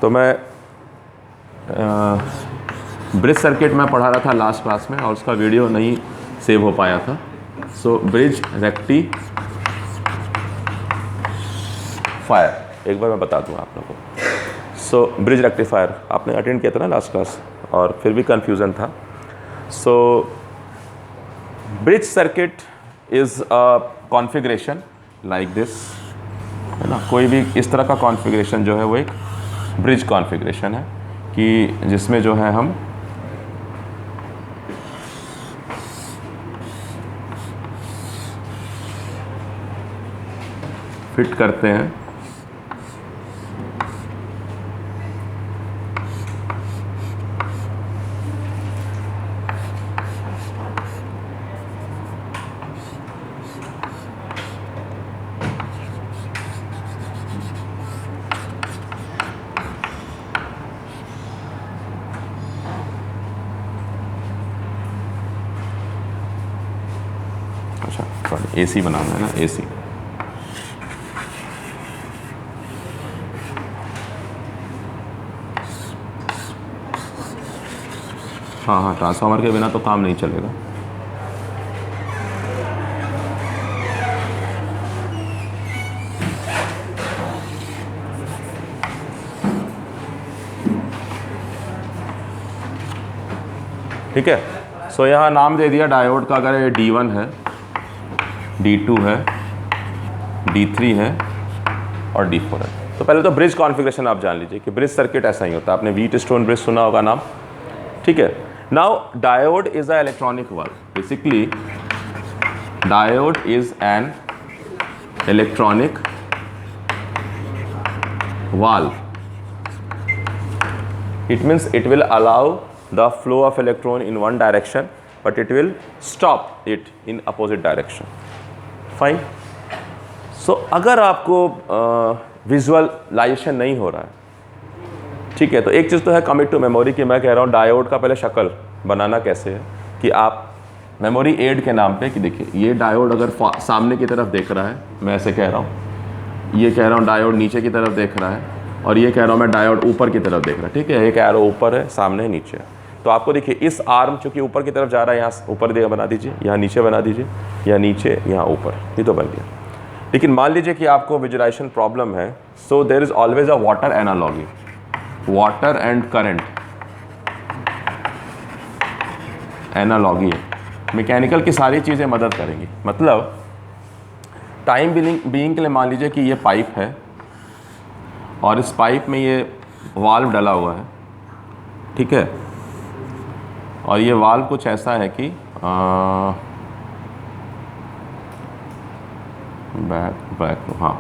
तो मैं bridge circuit में पढ़ा रहा था लास्ट क्लास में और उसका वीडियो नहीं सेव हो पाया था। सो ब्रिज रेक्टिफायर एक बार मैं बता दूँ आप लोगों को। सो ब्रिज रेक्टिफायर आपने अटेंड किया था ना लास्ट क्लास, और फिर भी कन्फ्यूज़न था। So bridge circuit is a configuration like this, है ना। कोई भी इस तरह का कॉन्फ़िगरेशन जो है वो एक ब्रिज कॉन्फ़िगरेशन है कि जिसमें जो है हम फिट करते हैं एसी बनाना है ना, एसी। हाँ, ट्रांसफार्मर के बिना तो काम नहीं चलेगा। ठीक है। सो यहाँ नाम दे दिया डायोड का, अगर ये D1 है, D2 है, D3 है और D4 है। तो पहले तो ब्रिज कॉन्फ़िगरेशन आप जान लीजिए कि ब्रिज सर्किट ऐसा ही होता है। आपने व्हीटस्टोन ब्रिज सुना होगा नाम, ठीक है। Now diode is a electronic valve. Basically diode is an electronic valve. It means it will allow the flow of electron in one direction, but it will stop it in opposite direction. Fine. So अगर आपको visualisation नहीं हो रहा है, ठीक है, तो एक चीज़ तो है कमिट टू मेमोरी की मैं कह रहा हूँ डायोड का पहले शक्ल बनाना कैसे है कि आप मेमोरी एड के नाम पे कि देखिए ये डायोड अगर सामने की तरफ देख रहा है, मैं ऐसे कह रहा हूँ, ये कह रहा हूँ डायोड नीचे की तरफ देख रहा है, और ये कह रहा हूँ मैं डायोड ऊपर की तरफ देख रहा है, ठीक है। एक एरो ऊपर है, सामने है, नीचे है। तो आपको देखिए इस आर्म चूँकि ऊपर की तरफ जा रहा है, यहाँ ऊपर देगा बना दीजिए, यहाँ नीचे बना दीजिए, यहाँ नीचे, यहाँ ऊपर, ये तो बन गया। लेकिन मान लीजिए कि आपको विजुअलाइजेशन प्रॉब्लम है, so there is always a water analogy, water and current analogy है। मैकेनिकल की सारी चीज़ें मदद करेंगी। मतलब टाइम बीइंग के लिए मान लीजिए कि ये पाइप है और इस पाइप में ये वाल्व डला हुआ है, ठीक है। और ये वाल्व कुछ ऐसा है कि बैक हाँ,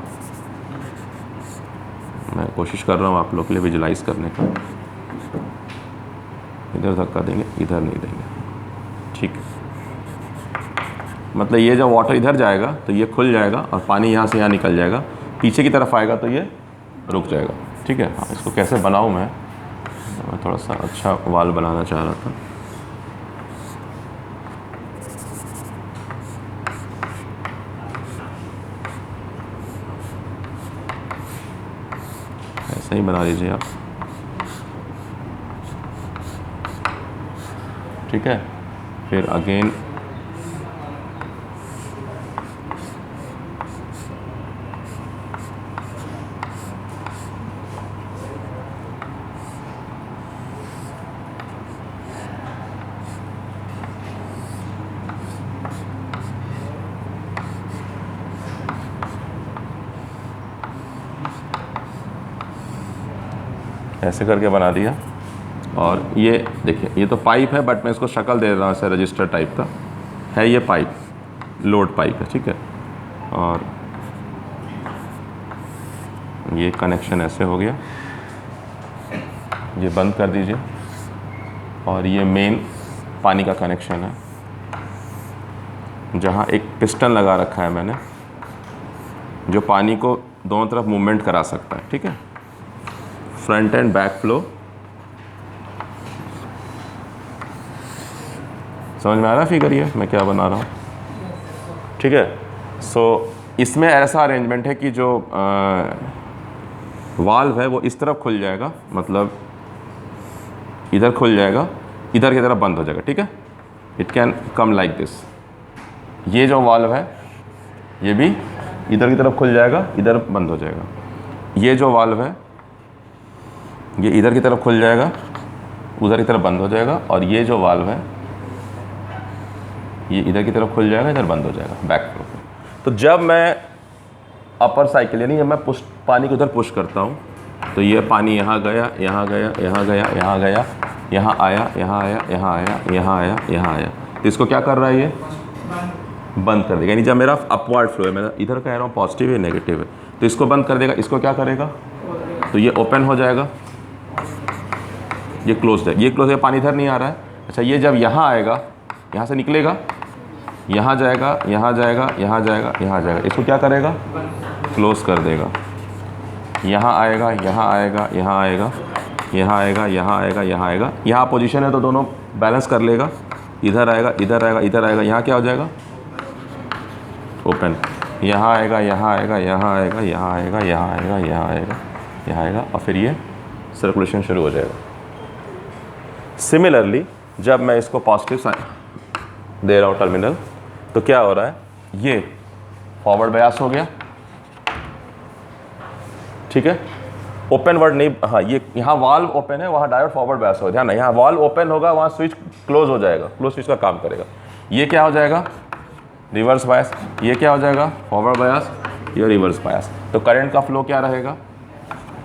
मैं कोशिश कर रहा हूँ आप लोग के लिए विजुलाइज करने का। इधर धक्का देंगे, इधर नहीं देंगे, ठीक है। मतलब ये जब वाटर इधर जाएगा तो ये खुल जाएगा और पानी यहाँ से यहाँ निकल जाएगा, पीछे की तरफ आएगा तो ये रुक जाएगा, ठीक है। हाँ, इसको कैसे बनाऊँ मैं थोड़ा सा अच्छा वाल्व बनाना चाह रहा था। ऐसा ही बना लीजिए आप, ठीक है। फिर अगेन ऐसे करके बना दिया। और ये देखिए ये तो पाइप है, बट मैं इसको शक्ल दे रहा हूँ ऐसे रजिस्टर टाइप का है। ये पाइप लोड पाइप है, ठीक है। और ये कनेक्शन ऐसे हो गया, ये बंद कर दीजिए। और ये मेन पानी का कनेक्शन है, जहाँ एक पिस्टन लगा रखा है मैंने, जो पानी को दोनों तरफ मूवमेंट करा सकता है, ठीक है। फ्रंट एंड बैक फ्लो, समझ में आ रहा है फिगर ये मैं क्या बना रहा हूँ, ठीक है। सो इसमें ऐसा अरेंजमेंट है कि जो वाल्व है वो इस तरफ खुल जाएगा, मतलब इधर खुल जाएगा, इधर की तरफ बंद हो जाएगा, ठीक है। It can come like this. ये जो वाल्व है ये भी इधर की तरफ खुल जाएगा, इधर बंद हो जाएगा। ये जो वाल्व है ये इधर की तरफ खुल जाएगा, उधर की तरफ बंद हो जाएगा, और ये जो वाल्व है ये इधर की तरफ खुल जाएगा, इधर बंद हो जाएगा बैक फ्लो पे। तो जब मैं अपर साइकिल यानी जब मैं पानी को उधर पुश करता हूँ तो ये पानी यहाँ गया, यहाँ गया, यहाँ गया, यहाँ गया, यहाँ आया, यहाँ आया, यहाँ आया, यहाँ आया, यहाँ आया। तो इसको क्या कर रहा है, ये बंद कर देगा। यानी जब मेरा अपवर्ड फ्लो है, मैं इधर कह रहा हूँ पॉजिटिव है नेगेटिव है, तो इसको बंद कर देगा। इसको क्या करेगा, तो ये ओपन हो जाएगा, ये क्लोज है, ये क्लोज है, पानी इधर नहीं आ रहा है। अच्छा, ये जब यहाँ आएगा, यहाँ से निकलेगा, यहाँ जाएगा, यहाँ जाएगा, यहाँ जाएगा, यहाँ जाएगा, इसको क्या करेगा, क्लोज कर देगा। यहाँ आएगा, यहाँ आएगा, यहाँ आएगा, यहाँ आएगा, यहाँ आएगा, यहाँ आएगा, यहाँ पोजीशन है तो दोनों बैलेंस कर लेगा। इधर आएगा, इधर आएगा, इधर आएगा, यहाँ क्या हो जाएगा, ओपन। यहाँ आएगा, यहाँ आएगा, यहाँ आएगा, यहाँ आएगा, यहाँ आएगा, यहाँ आएगा, यहाँ आएगा, और फिर ये सर्कुलेशन शुरू हो जाएगा। सिमिलरली जब मैं इसको पॉजिटिव साइन दे रहा हूँ टर्मिनल, तो क्या हो रहा है, ये फॉरवर्ड बयास हो गया, ठीक है। ओपन वर्ड नहीं, हाँ, ये यहाँ वाल्व ओपन है, वहाँ डायोड फॉरवर्ड बयास हो, ध्यान है, यहाँ वाल्व ओपन होगा, वहाँ स्विच क्लोज हो जाएगा, क्लोज स्विच का काम करेगा। ये क्या हो जाएगा, रिवर्स बायस। ये क्या हो जाएगा, फॉरवर्ड बायस, ये रिवर्स बायस। तो करंट का फ्लो क्या रहेगा,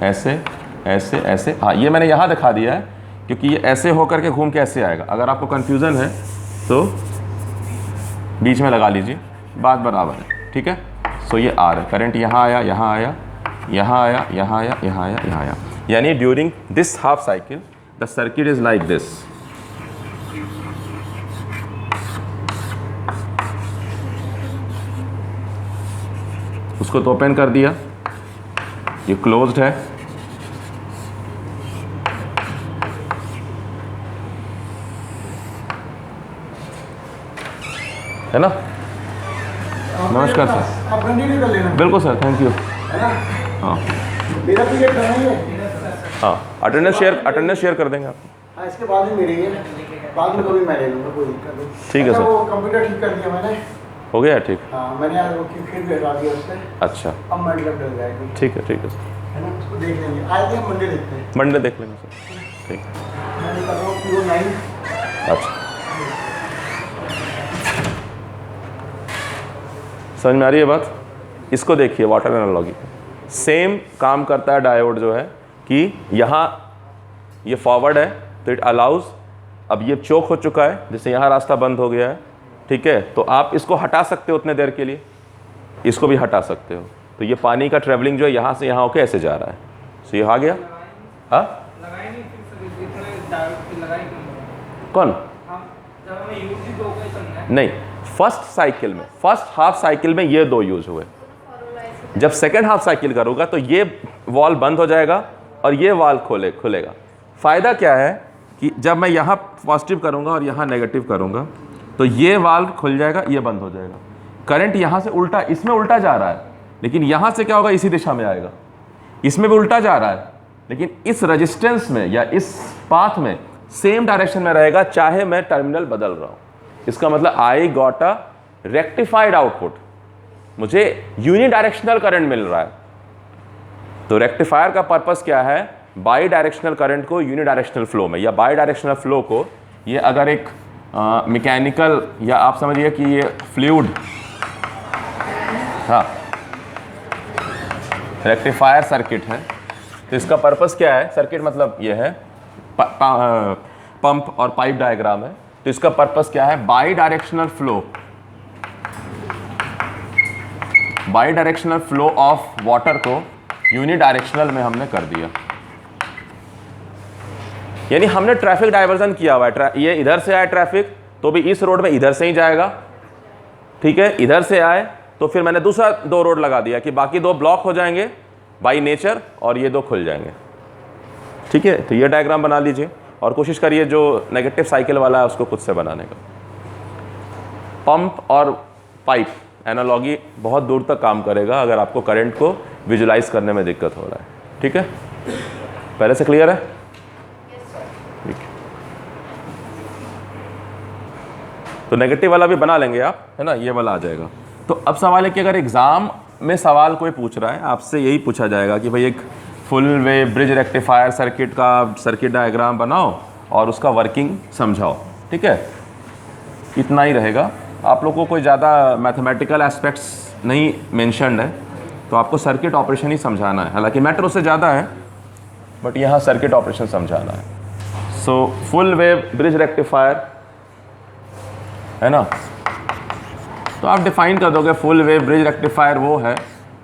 ऐसे ऐसे ऐसे। हाँ, ये मैंने यहाँ दिखा दिया है क्योंकि ये ऐसे होकर के घूम के ऐसे आएगा। अगर आपको कन्फ्यूज़न है तो बीच में लगा लीजिए, बात बराबर है, ठीक है। सो ये आर है, करंट यहाँ आया, यहाँ आया, यहाँ आया, यहाँ आया, यहाँ आया, यहाँ आया। यानी during this half cycle the circuit is like this. उसको तो ओपन कर दिया, ये क्लोज्ड है ना। नमस्कार सर। आप कंटिन्यू कर लेना। बिल्कुल सर, थैंक यू। है ना? हाँ मेरा पीरियड करना ही है। हाँ, अटेंडेंस शेयर कर देंगे आप। हाँ, इसके बाद ही मेरी है, बाद में कभी मैं ले लूँगा, कोई दिक्कत नहीं। ठीक है अच्छा, सर। वो कंप्यूटर ठीक कर दिया मैंने। हो गया ठीक। हाँ, मैंने आज वो फिर भी हटा दिया उससे। अच्छा, अब मतलब डल जाएगी। ठीक है सर, है ना, उसको देख लेंगे। आज हम मंडे देखते हैं। मंडे देख लेंगे सर, ठीक है। मैं कर रहा हूँ Pure 9। अच्छा, समझ में आ रही है बात। इसको देखिए, वाटर एनालॉजी सेम काम करता है डायोड जो है कि यहाँ ये फॉरवर्ड है तो इट अलाउज, अब ये चोक हो चुका है, जैसे यहाँ रास्ता बंद हो गया है, ठीक है, तो आप इसको हटा सकते हो उतने देर के लिए, इसको भी हटा सकते हो। तो ये पानी का ट्रेवलिंग जो है यहाँ से यहाँ होके ऐसे जा रहा है, सो ये आ गया। हाँ, कौन, नहीं, फर्स्ट साइकिल में, फर्स्ट हाफ साइकिल में ये दो यूज हुए। जब सेकेंड हाफ साइकिल करूँगा तो ये वॉल बंद हो जाएगा और ये वॉल खुलेगा। फ़ायदा क्या है कि जब मैं यहाँ पॉजिटिव करूँगा और यहाँ नेगेटिव करूँगा तो ये वाल्व खुल जाएगा, ये बंद हो जाएगा। करंट यहाँ से उल्टा, इसमें उल्टा जा रहा है, लेकिन यहाँ से क्या होगा, इसी दिशा में आएगा। इसमें भी उल्टा जा रहा है, लेकिन इस रेजिस्टेंस में या इस पाथ में सेम डायरेक्शन में रहेगा, चाहे मैं टर्मिनल बदल रहा हूँ। इसका मतलब I got a rectified output, मुझे यूनि डायरेक्शनल करंट मिल रहा है। तो रेक्टिफायर का पर्पस क्या है, बाई डायरेक्शनल करंट को यूनि डायरेक्शनल फ्लो में, या बाई डायरेक्शनल फ्लो को, ये अगर एक मैकेनिकल या आप समझिए कि ये फ्लूइड, हाँ, रेक्टिफायर सर्किट है, तो इसका पर्पस क्या है, सर्किट मतलब ये है पंप और पाइप डायग्राम है, तो इसका पर्पस क्या है, by directional flow, by directional flow of water को यूनि डायरेक्शनल में हमने कर दिया। यानी हमने ट्रैफिक डाइवर्जन किया हुआ है, ये इधर से आए ट्रैफिक तो भी इस रोड में इधर से ही जाएगा, ठीक है, इधर से आए तो फिर मैंने दूसरा दो रोड लगा दिया कि बाकी दो ब्लॉक हो जाएंगे बाई नेचर और ये दो खुल जाएंगे, ठीक है। तो ये डायग्राम बना लीजिए और कोशिश करिए जो नेगेटिव साइकिल वाला है उसको खुद से बनाने का। पंप और पाइप एनालॉजी बहुत दूर तक काम करेगा अगर आपको करंट को विजुलाइज करने में दिक्कत हो रहा है। ठीक है, पहले से क्लियर है? ठीक है, तो नेगेटिव वाला भी बना लेंगे आप, है ना, ये वाला आ जाएगा। तो अब सवाल है कि अगर एग्ज़ाम में सवाल कोई पूछ रहा है आपसे, यही पूछा जाएगा कि भाई एक full wave bridge rectifier circuit का सर्किट डायग्राम बनाओ और उसका वर्किंग समझाओ, ठीक है, इतना ही रहेगा। आप लोगों को कोई ज़्यादा मैथमेटिकल एस्पेक्ट्स नहीं मेंशन्ड है, तो आपको सर्किट ऑपरेशन ही समझाना है। हालांकि मैटर उससे ज़्यादा है, बट यहाँ सर्किट ऑपरेशन समझाना है। So full wave bridge rectifier, है ना, तो आप डिफाइन कर दोगे फुल वेव ब्रिज रेक्टिफायर वो है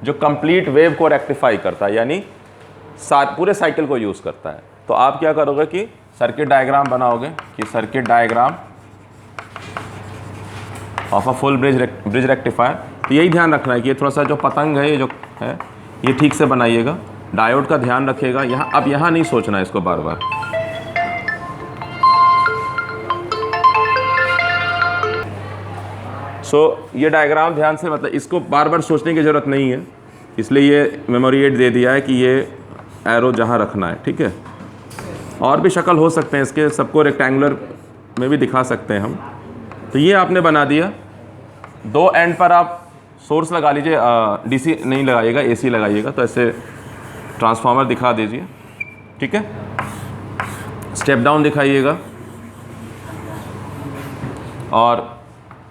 जो कंप्लीट वेव को रेक्टिफाई करता है, यानी पूरे साइकिल को यूज़ करता है। तो आप क्या करोगे कि सर्किट डायग्राम बनाओगे कि circuit diagram of a full bridge rectifier. तो यही ध्यान रखना है कि ये थोड़ा सा जो पतंग है, ये जो है, ये ठीक से बनाइएगा। डायोड का ध्यान रखिएगा, यहाँ अब यहाँ नहीं सोचना है इसको बार बार। सो ये डायग्राम ध्यान से, मतलब इसको बार बार सोचने की ज़रूरत नहीं है, इसलिए ये मेमोरी एड दे दिया है कि ये एरो जहाँ रखना है, ठीक है। और भी शक्ल हो सकते हैं इसके, सबको रेक्टेंगुलर में भी दिखा सकते हैं हम। तो ये आपने बना दिया। दो एंड पर आप सोर्स लगा लीजिए, डीसी नहीं लगाइएगा, एसी लगाइएगा। तो ऐसे ट्रांसफार्मर दिखा दीजिए, ठीक है। स्टेप डाउन दिखाइएगा, और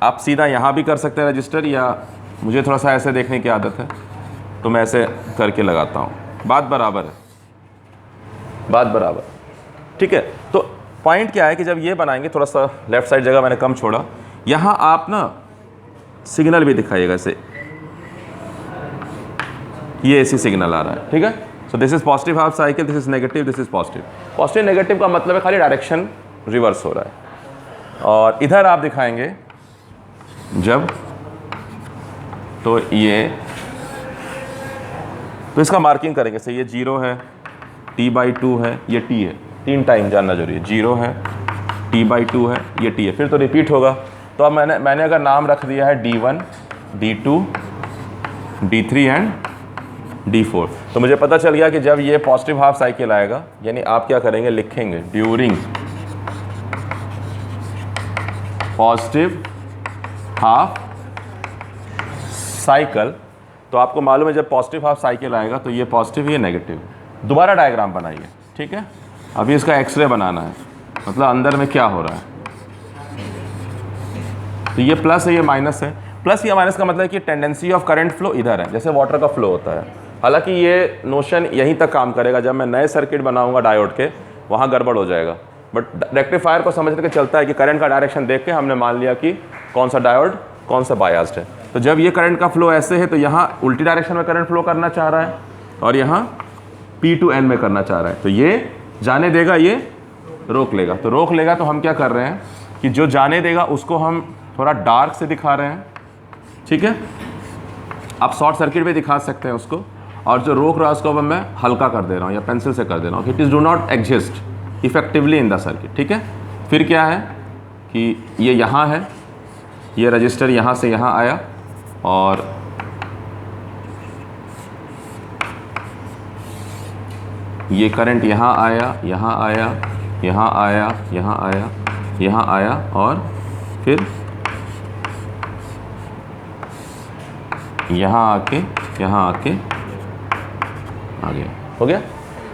आप सीधा यहाँ भी कर सकते हैं रजिस्टर, या मुझे थोड़ा सा ऐसे देखने की आदत है तो मैं ऐसे करके लगाता हूँ। बात बराबर है, बात बराबर, ठीक है। तो पॉइंट क्या है कि जब ये बनाएंगे, थोड़ा सा लेफ्ट साइड जगह मैंने कम छोड़ा, यहाँ आप ना सिग्नल भी दिखाइएगा, ऐसे ये एसी सिग्नल आ रहा है, ठीक है। So this is positive half cycle, this is negative, this is positive. Positive negative का मतलब है खाली डायरेक्शन रिवर्स हो रहा है। और इधर आप दिखाएंगे जब, तो ये, तो इसका मार्किंग करेंगे। से ये 0 है, T/2 है, ये T है, 3 टाइम जानना जरूरी है। 0 है, T/2 है, ये T है, फिर तो रिपीट होगा। तो अब मैंने अगर नाम रख दिया है D1, D2, D3 and D4, तो मुझे पता चल गया कि जब ये पॉजिटिव हाफ साइकिल आएगा, यानी आप क्या करेंगे, लिखेंगे ड्यूरिंग पॉजिटिव हाफ साइकिल। तो आपको मालूम है जब पॉजिटिव हाफ साइकिल आएगा तो ये पॉजिटिव, ये नेगेटिव। दोबारा डायग्राम बनाइए, ठीक है। अभी इसका एक्सरे बनाना है, मतलब अंदर में क्या हो रहा है। तो ये प्लस है, ये माइनस है। प्लस या माइनस का मतलब है कि टेंडेंसी ऑफ करंट फ्लो इधर है, जैसे वाटर का फ्लो होता है। हालांकि ये नोशन यहीं तक काम करेगा, जब मैं नए सर्किट बनाऊंगा डायोड के, वहाँ गड़बड़ हो जाएगा। बट रेक्टिफायर को समझ के चलता है कि करंट का डायरेक्शन देख के हमने मान लिया कि कौन सा डायोड कौन सा बायस्ड है। तो जब ये करंट का फ्लो ऐसे है, तो यहाँ उल्टी डायरेक्शन में करंट फ्लो करना चाह रहा है, और यहाँ P to N में करना चाह रहा है। तो ये जाने देगा, ये रोक लेगा। तो रोक लेगा, तो हम क्या कर रहे हैं कि जो जाने देगा उसको हम थोड़ा डार्क से दिखा रहे हैं, ठीक है। आप शॉर्ट सर्किट भी दिखा सकते हैं उसको, और जो रोक रहा है उसको मैं हल्का कर दे रहा हूँ या पेंसिल से कर दे रहा हूँ। It is do not exist effectively in the circuit, ठीक है। फिर क्या है कि ये यहाँ है, ये रजिस्टर यहाँ से यहाँ आया, और ये करंट यहाँ आया, यहाँ आया, यहाँ आया, यहाँ आया, यहाँ आया, और फिर यहाँ आके आ गया, हो गया।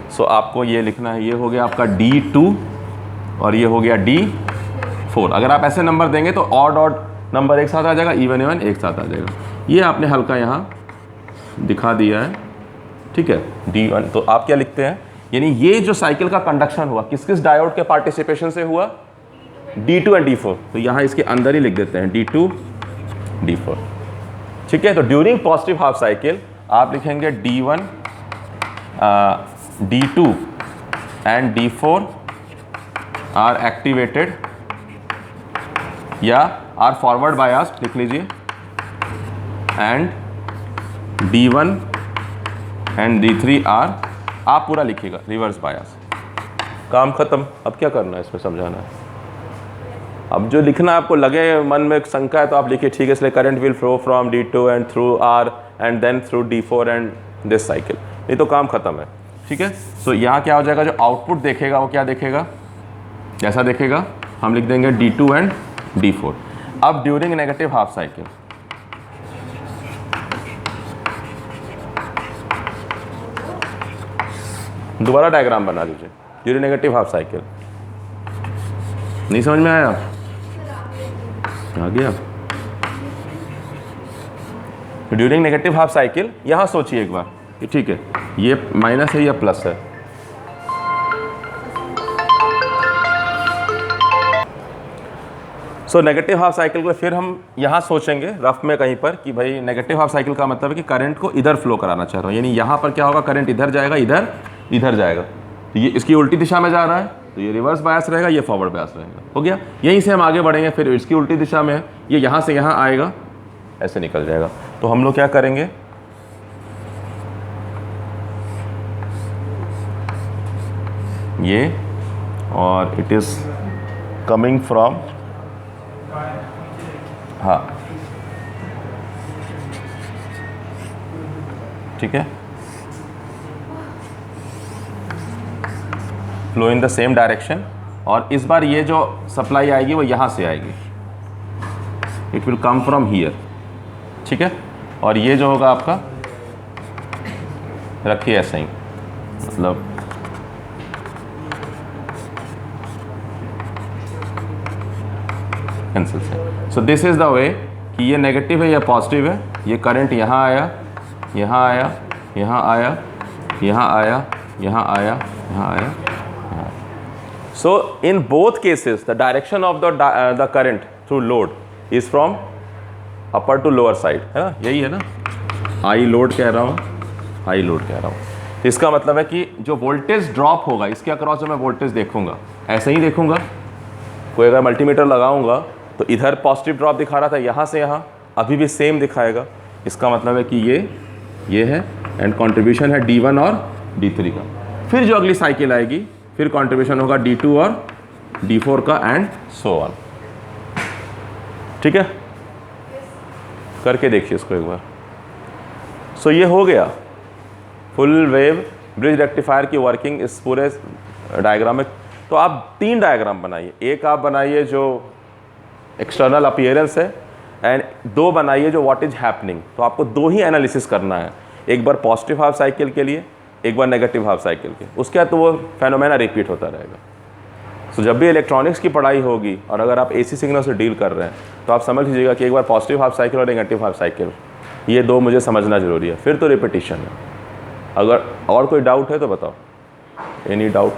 सो आपको ये लिखना है, ये हो गया आपका D2 और ये हो गया D4। अगर आप ऐसे नंबर देंगे तो ऑड नंबर एक साथ आ जाएगा, इवन एक साथ आ जाएगा। ये आपने हल्का यहाँ दिखा दिया है, ठीक है, D1। तो आप क्या लिखते हैं, यानी ये जो साइकिल का कंडक्शन हुआ किस किस डायोड के पार्टिसिपेशन से हुआ, D2 एंड D4। तो यहाँ इसके अंदर ही लिख देते हैं D2 D4, ठीक है। तो ड्यूरिंग पॉजिटिव हाफ साइकिल आप लिखेंगे D1 D2 and D4 are activated, या आर फॉरवर्ड बायस्ड लिख लीजिए, and D1 and D3 are, आप पूरा लिखिएगा रिवर्स बायस। काम खत्म। अब क्या करना है, इसमें समझाना है। अब जो लिखना आपको लगे मन में शंका है तो आप लिखिए, ठीक है, इसलिए current will flow from D2 and through R and then through D4 and this cycle. नहीं तो काम खत्म है। ठीक है। सो यहाँ क्या हो जाएगा, जो आउटपुट देखेगा वो क्या देखेगा, कैसा देखेगा, हम लिख देंगे D2 एंड D4। अब ड्यूरिंग नेगेटिव हाफ साइकिल, दोबारा डायग्राम बना लीजिए ड्यूरिंग नेगेटिव हाफ साइकिल। नहीं समझ में आया, आ गया। ड्यूरिंग नेगेटिव हाफ साइकिल यहाँ सोचिए एक बार कि ठीक है ये माइनस है या प्लस है। सो नेगेटिव हाफ साइकिल को फिर हम यहाँ सोचेंगे रफ में कहीं पर कि भाई नेगेटिव हाफ साइकिल का मतलब है कि करंट को इधर फ्लो कराना चाह रहा हूँ, यानी यहाँ पर क्या होगा, करंट इधर जाएगा, इधर जाएगा, तो ये इसकी उल्टी दिशा में जा रहा है, तो ये रिवर्स बायस रहेगा, ये फॉरवर्ड बायस रहेगा। हो गया, यहीं से हम आगे बढ़ेंगे, फिर इसकी उल्टी दिशा में है, ये यहाँ से यहाँ आएगा, ऐसे निकल जाएगा। तो हम लोग क्या करेंगे, ये और इट इज कमिंग फ्रॉम, हाँ ठीक है, flow in the same direction, और इस बार ये जो सप्लाई आएगी वो यहाँ से आएगी, it will come from here, ठीक है। और ये जो होगा आपका, रखिए ऐसा ही, मतलब कैंसिल से। So this is the way कि ये नेगेटिव है या पॉजिटिव है, ये करंट यहाँ आया, यहाँ आया, यहाँ आया, यहाँ आया, यहाँ आया, यहाँ आया। So in both cases the direction of the current through load is from upper to lower side, है ना, यही है ना, I load कह रहा हूँ, I load कह रहा हूँ। तो इसका मतलब है कि जो वोल्टेज ड्रॉप होगा इसके अक्रॉस जो मैं वोल्टेज देखूंगा, ऐसे ही देखूंगा। कोई अगर मल्टीमीटर लगाऊंगा तो इधर पॉजिटिव ड्रॉप दिखा रहा था, यहाँ से यहाँ अभी भी सेम दिखाएगा। इसका मतलब है कि ये है एंड कंट्रीब्यूशन है D1 और D3 का। फिर जो अगली साइकिल आएगी फिर कंट्रीब्यूशन होगा D2 और D4 का एंड सो ऑन, ठीक है। करके देखिए इसको एक बार। सो ये हो गया फुल वेव ब्रिज रेक्टिफायर की वर्किंग इस पूरे डायग्राम में। तो आप 3 डायग्राम बनाइए, एक आप बनाइए जो एक्सटर्नल अपीयरेंस है एंड 2 बनाइए जो व्हाट इज हैपनिंग। तो आपको 2 ही एनालिसिस करना है, एक बार पॉजिटिव हाफ साइकिल के लिए, एक बार नेगेटिव हाफ साइकिल के, उसके बाद तो वो फेनोमेना रिपीट होता रहेगा। तो जब भी इलेक्ट्रॉनिक्स की पढ़ाई होगी और अगर आप एसी सिग्नल से डील कर रहे हैं तो आप समझ लीजिएगा कि एक बार पॉजिटिव हाफ साइकिल और नेगेटिव हाफ साइकिल, ये 2 मुझे समझना ज़रूरी है, फिर तो रिपीटिशन है। अगर और कोई डाउट है तो बताओ, एनी डाउट।